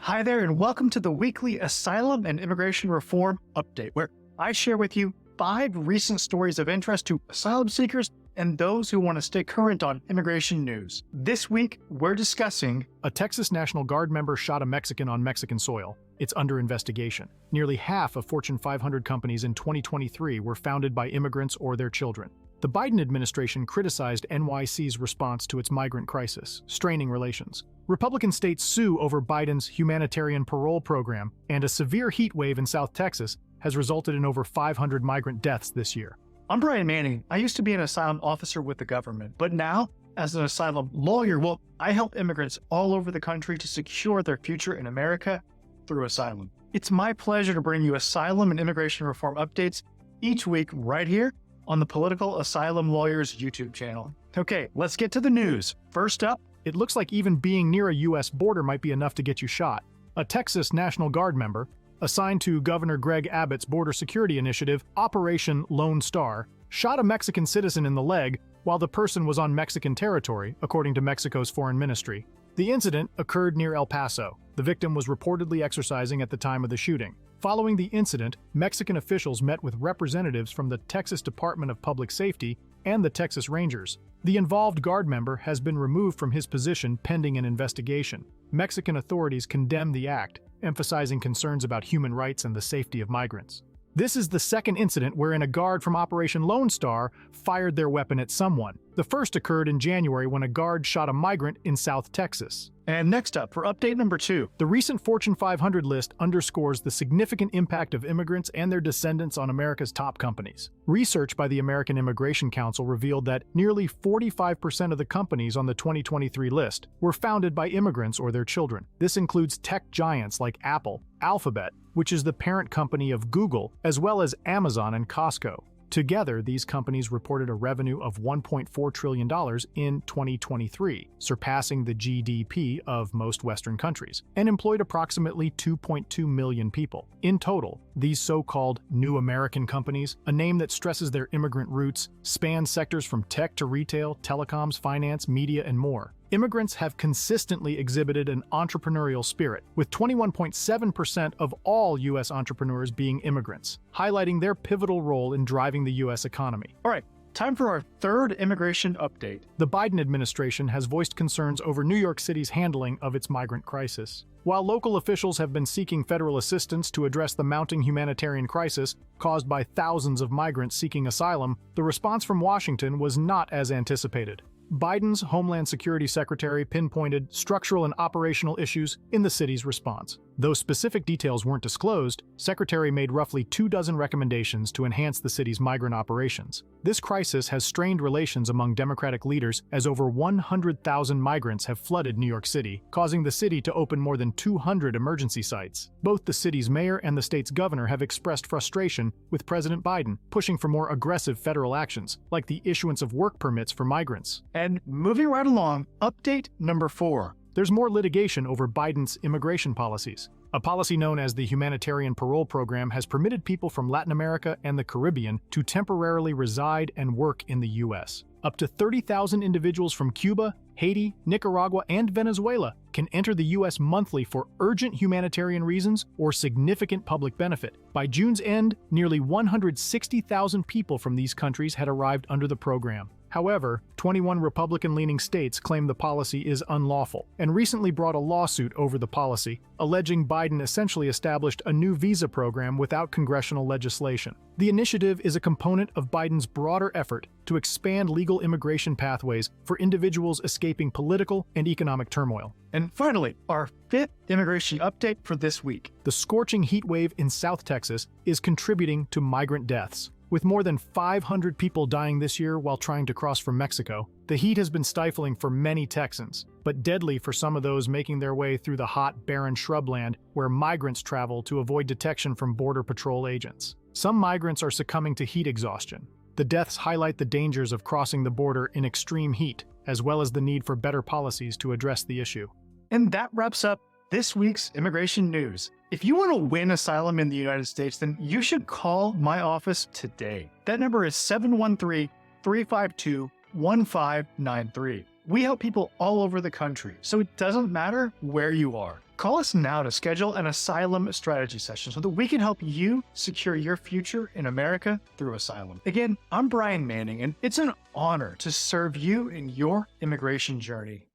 Hi there, and welcome to the weekly Asylum and Immigration Reform Update, where I share with you 5 recent stories of interest to asylum seekers and those who want to stay current on immigration news. This week, we're discussing a Texas National Guard member shot a Mexican on Mexican soil. It's under investigation. Nearly half of Fortune 500 companies in 2023 were founded by immigrants or their children. The Biden administration criticized NYC's response to its migrant crisis, straining relations. Republican states sue over Biden's humanitarian parole program, and a severe heat wave in South Texas has resulted in over 500 migrant deaths this year. I'm Brian Manning. I used to be an asylum officer with the government, but now, as an asylum lawyer, I help immigrants all over the country to secure their future in America through asylum. It's my pleasure to bring you asylum and immigration reform updates each week right here on the Political Asylum Lawyers YouTube channel. Okay, let's get to the news. First up, it looks like even being near a U.S. border might be enough to get you shot. A Texas National Guard member, assigned to Governor Greg Abbott's border security initiative, Operation Lone Star, shot a Mexican citizen in the leg while the person was on Mexican territory, according to Mexico's foreign ministry. The incident occurred near El Paso. The victim was reportedly exercising at the time of the shooting. Following the incident, Mexican officials met with representatives from the Texas Department of Public Safety and the Texas Rangers. The involved Guard member has been removed from his position pending an investigation. Mexican authorities condemned the act, emphasizing concerns about human rights and the safety of migrants. This is the second incident wherein a guard from Operation Lone Star fired their weapon at someone. The first occurred in January when a guard shot a migrant in South Texas. And next up, for update number 2, the recent Fortune 500 list underscores the significant impact of immigrants and their descendants on America's top companies. Research by the American Immigration Council revealed that nearly 45% of the companies on the 2023 list were founded by immigrants or their children. This includes tech giants like Apple, Alphabet, which is the parent company of Google, as well as Amazon and Costco. Together, these companies reported a revenue of $1.4 trillion in 2023, surpassing the GDP of most Western countries, and employed approximately 2.2 million people. In total, these so-called new American companies, a name that stresses their immigrant roots, span sectors from tech to retail, telecoms, finance, media, and more. Immigrants have consistently exhibited an entrepreneurial spirit, with 21.7% of all U.S. entrepreneurs being immigrants, highlighting their pivotal role in driving the U.S. economy. All right, time for our third immigration update. The Biden administration has voiced concerns over New York City's handling of its migrant crisis. While local officials have been seeking federal assistance to address the mounting humanitarian crisis caused by thousands of migrants seeking asylum, the response from Washington was not as anticipated. Biden's Homeland Security Secretary pinpointed structural and operational issues in the city's response. Though specific details weren't disclosed, Secretary made roughly 24 recommendations to enhance the city's migrant operations. This crisis has strained relations among Democratic leaders as over 100,000 migrants have flooded New York City, causing the city to open more than 200 emergency sites. Both the city's mayor and the state's governor have expressed frustration with President Biden, pushing for more aggressive federal actions, like the issuance of work permits for migrants. And moving right along, update number 4. There's more litigation over Biden's immigration policies. A policy known as the humanitarian parole program has permitted people from Latin America and the Caribbean to temporarily reside and work in the U.S. Up to 30,000 individuals from Cuba, Haiti, Nicaragua, and Venezuela can enter the U.S. monthly for urgent humanitarian reasons or significant public benefit. By June's end, nearly 160,000 people from these countries had arrived under the program. However, 21 Republican-leaning states claim the policy is unlawful and recently brought a lawsuit over the policy, alleging Biden essentially established a new visa program without congressional legislation. The initiative is a component of Biden's broader effort to expand legal immigration pathways for individuals escaping political and economic turmoil. And finally, our 5th immigration update for this week. The scorching heat wave in South Texas is contributing to migrant deaths. With more than 500 people dying this year while trying to cross from Mexico, the heat has been stifling for many Texans, but deadly for some of those making their way through the hot, barren shrubland where migrants travel to avoid detection from Border Patrol agents. Some migrants are succumbing to heat exhaustion. The deaths highlight the dangers of crossing the border in extreme heat, as well as the need for better policies to address the issue. And that wraps up this week's immigration news. If you want to win asylum in the United States, then you should call my office today. That number is 713-352-1593. We help people all over the country, so it doesn't matter where you are. Call us now to schedule an Asylum Strategy Session so that we can help you secure your future in America through asylum. Again, I'm Brian Manning, and it's an honor to serve you in your immigration journey.